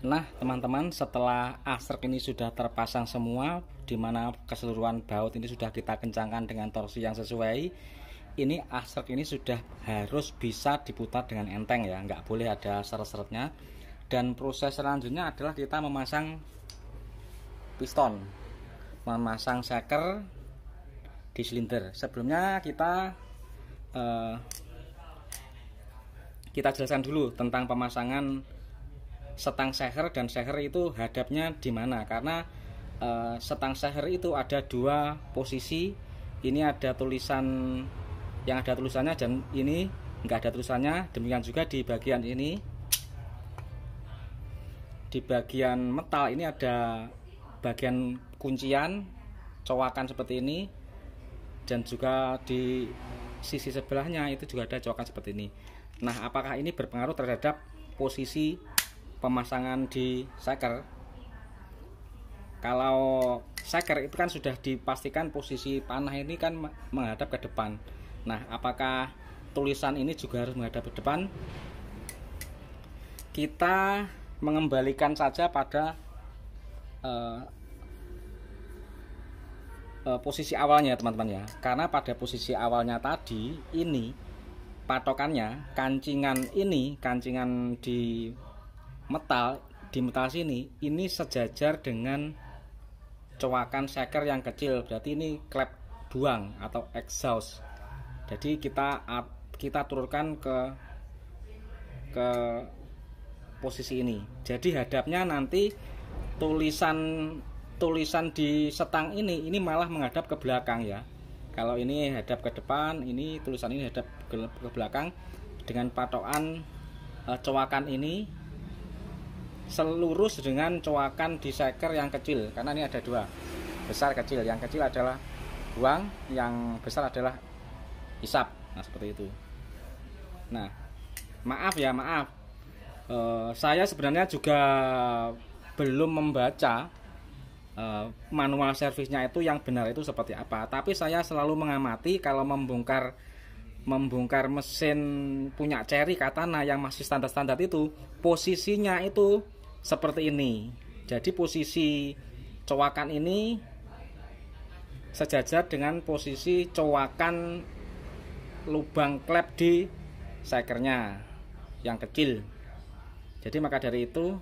Nah teman-teman, setelah asrek ini sudah terpasang semua, dimana keseluruhan baut ini sudah kita kencangkan dengan torsi yang sesuai, ini asrek ini sudah harus bisa diputar dengan enteng ya, nggak boleh ada seret-seretnya. Dan proses selanjutnya adalah kita memasang piston, memasang shaker di silinder. Sebelumnya kita jelaskan dulu tentang pemasangan setang shaker dan shaker itu hadapnya di mana, karena setang shaker itu ada dua posisi. Ini ada tulisan yang ada tulisannya dan ini enggak ada tulisannya. Demikian juga di bagian ini, di bagian metal ini ada bagian kuncian cowakan seperti ini, dan juga di sisi sebelahnya itu juga ada cowakan seperti ini. Nah, apakah ini berpengaruh terhadap posisi pemasangan di shaker? Kalau shaker itu kan sudah dipastikan posisi panah ini kan menghadap ke depan. Nah, apakah tulisan ini juga harus menghadap ke depan? Kita mengembalikan saja pada posisi awalnya teman-teman ya, karena pada posisi awalnya tadi ini patokannya kancingan di metal sini ini sejajar dengan cowakan shaker yang kecil, berarti ini klep buang atau exhaust. Jadi kita turunkan ke posisi ini. Jadi hadapnya nanti tulisan di setang ini malah menghadap ke belakang ya. Kalau ini hadap ke depan, ini tulisan ini hadap ke belakang, dengan patokan cowakan ini selurus dengan cowakan di shaker yang kecil, karena ini ada dua, besar kecil. Yang kecil adalah buang, yang besar adalah hisap. Nah seperti itu. Nah maaf saya sebenarnya juga belum membaca manual servisnya itu yang benar itu seperti apa, tapi saya selalu mengamati kalau membongkar mesin punya Cherry Katana yang masih standar-standar itu, posisinya itu seperti ini. Jadi posisi cowakan ini sejajar dengan posisi cowakan lubang klep di shakernya yang kecil. Jadi maka dari itu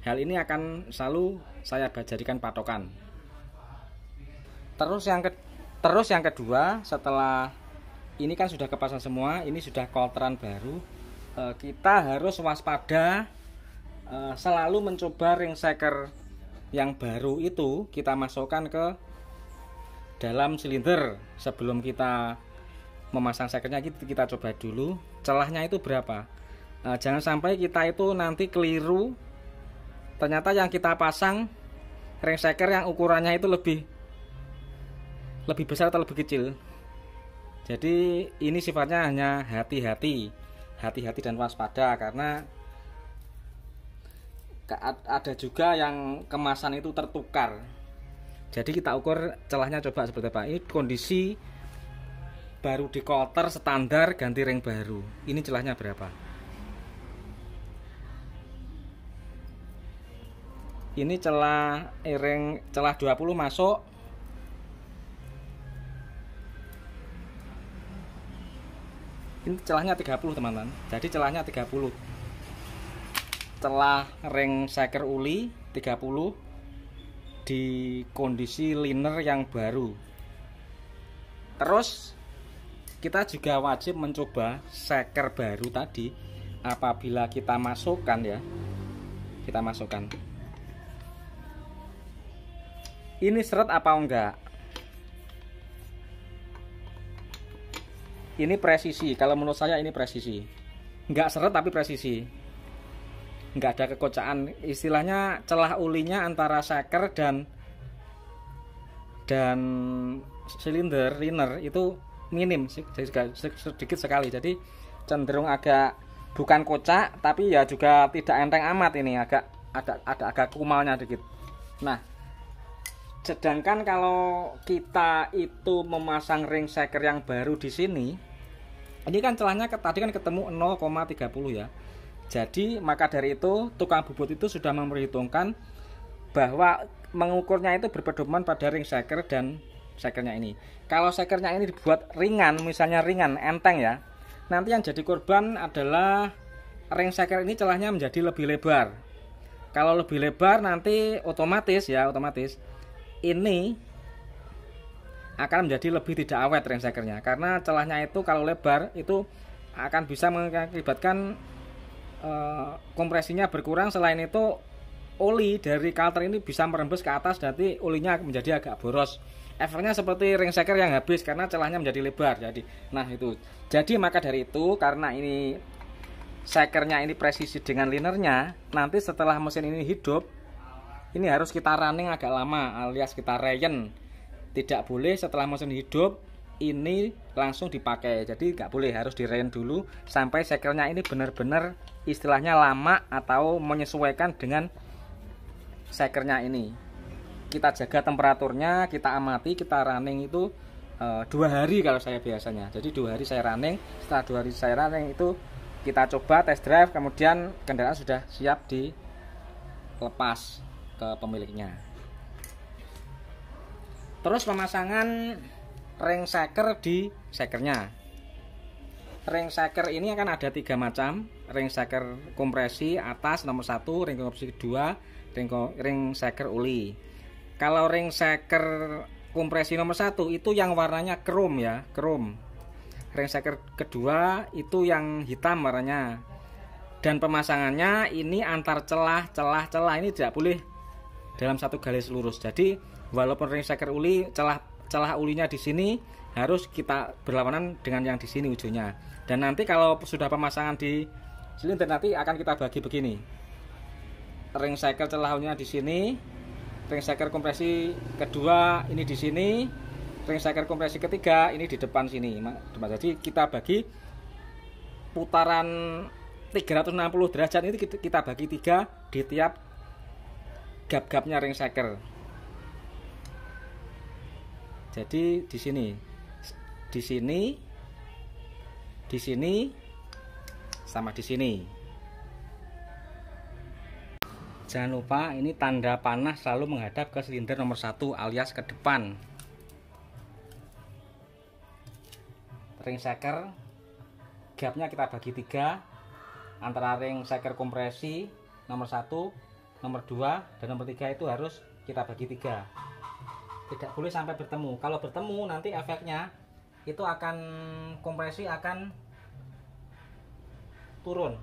hal ini akan selalu saya jadikan patokan. Terus yang kedua, setelah ini kan sudah kepasang semua, ini sudah kolteran baru, kita harus waspada, selalu mencoba ring shaker yang baru itu kita masukkan ke dalam silinder. Sebelum kita memasang shakernya, kita coba dulu celahnya itu berapa. Jangan sampai kita itu nanti keliru, ternyata yang kita pasang ring shaker yang ukurannya itu lebih besar atau lebih kecil. Jadi ini sifatnya hanya hati-hati dan waspada, karena ada juga yang kemasan itu tertukar. Jadi kita ukur celahnya coba seperti apa. Ini kondisi baru di kolter standar, ganti ring baru. Ini celahnya berapa? Ini celah 20 masuk. Ini celahnya 30 teman-teman. Jadi celahnya 30. Celah ring shaker uli 30 di kondisi liner yang baru. Terus kita juga wajib mencoba shaker baru tadi apabila kita masukkan ya. Kita masukkan. Ini seret apa enggak? Ini presisi, kalau menurut saya ini presisi. Enggak seret tapi presisi. Enggak ada kekocaan. Istilahnya celah ulinya antara shaker dan silinder liner itu minim, sedikit sekali. Jadi cenderung agak bukan kocak, tapi ya juga tidak enteng amat. Ini agak kumalnya dikit. Nah, sedangkan kalau kita itu memasang ring shaker yang baru di sini, ini kan celahnya tadi kan ketemu 0,30 ya. Jadi maka dari itu tukang bubut itu sudah memperhitungkan bahwa mengukurnya itu berpedoman pada ring shaker dan shakernya ini. Kalau shakernya ini dibuat ringan, misalnya ringan, enteng ya, nanti yang jadi korban adalah ring shaker ini celahnya menjadi lebih lebar. Kalau lebih lebar nanti otomatis ini akan menjadi lebih tidak awet ring shakernya, karena celahnya itu kalau lebar itu akan bisa mengakibatkan kompresinya berkurang. Selain itu oli dari kalter ini bisa merembes ke atas, jadi olinya menjadi agak boros. Efeknya seperti ring shaker yang habis karena celahnya menjadi lebar. Jadi maka dari itu, karena ini shakernya ini presisi dengan linernya, nanti setelah mesin ini hidup ini harus kita running agak lama, alias kita reyen. Tidak boleh setelah mesin hidup ini langsung dipakai, jadi nggak boleh, harus direyen dulu sampai shakernya ini benar-benar istilahnya lama atau menyesuaikan dengan shakernya ini. Kita jaga temperaturnya, kita amati, kita running itu 2 hari kalau saya biasanya. Jadi 2 hari saya running, setelah 2 hari saya running itu kita coba test drive, kemudian kendaraan sudah siap dilepas ke pemiliknya. Terus pemasangan ring shaker di shakernya. Ring shaker ini akan ada 3 macam. Ring shaker kompresi atas nomor 1, ring kompresi kedua, ring shaker oli. Kalau ring shaker kompresi nomor 1 itu yang warnanya chrome ya, chrome. Ring shaker kedua itu yang hitam warnanya. Dan pemasangannya ini antar celah ini tidak boleh dalam satu garis lurus. Jadi walaupun ring shaker uli celah ulinya di sini harus kita berlawanan dengan yang di sini ujungnya. Dan nanti kalau sudah pemasangan di silinder nanti akan kita bagi begini. Ring shaker celah ulinya di sini, ring shaker kompresi kedua ini di sini, ring shaker kompresi ketiga ini di depan sini. Jadi kita bagi putaran 360 derajat ini kita bagi 3 di tiap gap-gapnya ring shaker. Jadi di sini, sama di sini. Jangan lupa ini tanda panah selalu menghadap ke silinder nomor 1 alias ke depan. Ring shaker gapnya kita bagi 3 antara ring shaker kompresi nomor 1, nomor 2 dan nomor 3 itu harus kita bagi 3. Tidak boleh sampai bertemu. Kalau bertemu nanti efeknya itu akan kompresi akan turun.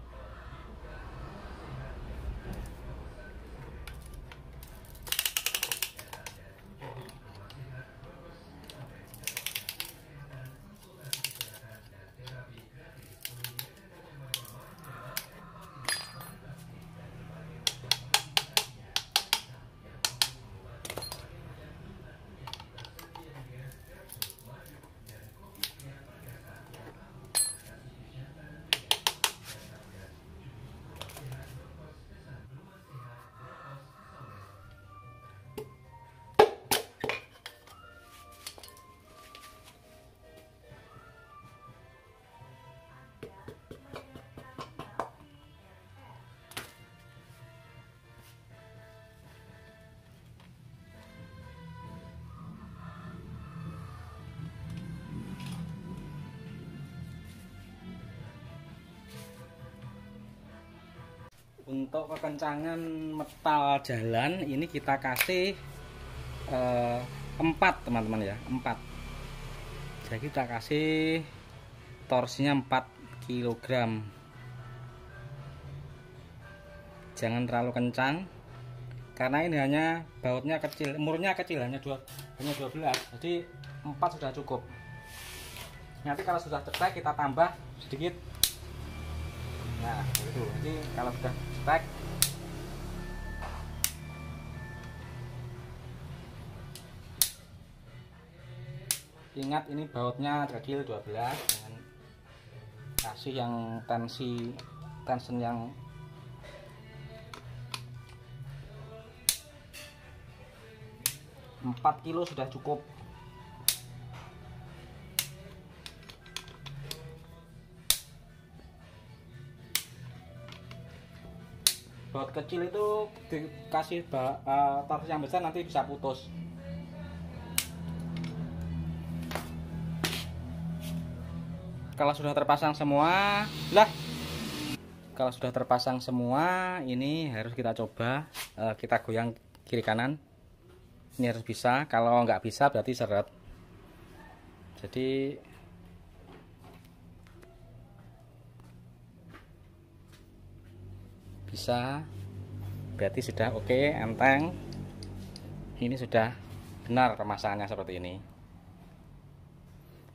Untuk kekencangan metal jalan ini kita kasih 4 teman-teman ya, 4. Jadi kita kasih torsinya 4 kg. Jangan terlalu kencang karena ini hanya bautnya kecil, murnya kecil, hanya 12. Jadi 4 sudah cukup. Nanti kalau sudah cetek kita tambah sedikit. Nah, itu. Jadi kalau sudah cetek ingat ini bautnya kecil 12, dengan kasih yang tension yang Empat kilo sudah cukup. baut kecil itu dikasih torsi yang besar nanti bisa putus. Kalau sudah terpasang semua, ini harus kita coba, kita goyang kiri kanan. Ini harus bisa, kalau nggak bisa berarti seret. Jadi bisa, berarti sudah oke, enteng. Ini sudah benar pemasangannya seperti ini.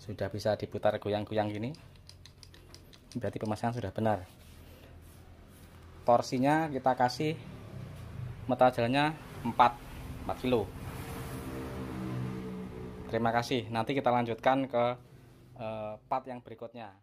Sudah bisa diputar goyang-goyang gini, berarti pemasangan sudah benar. Torsinya kita kasih metal jalannya 4 kilo. Terima kasih, nanti kita lanjutkan ke part yang berikutnya.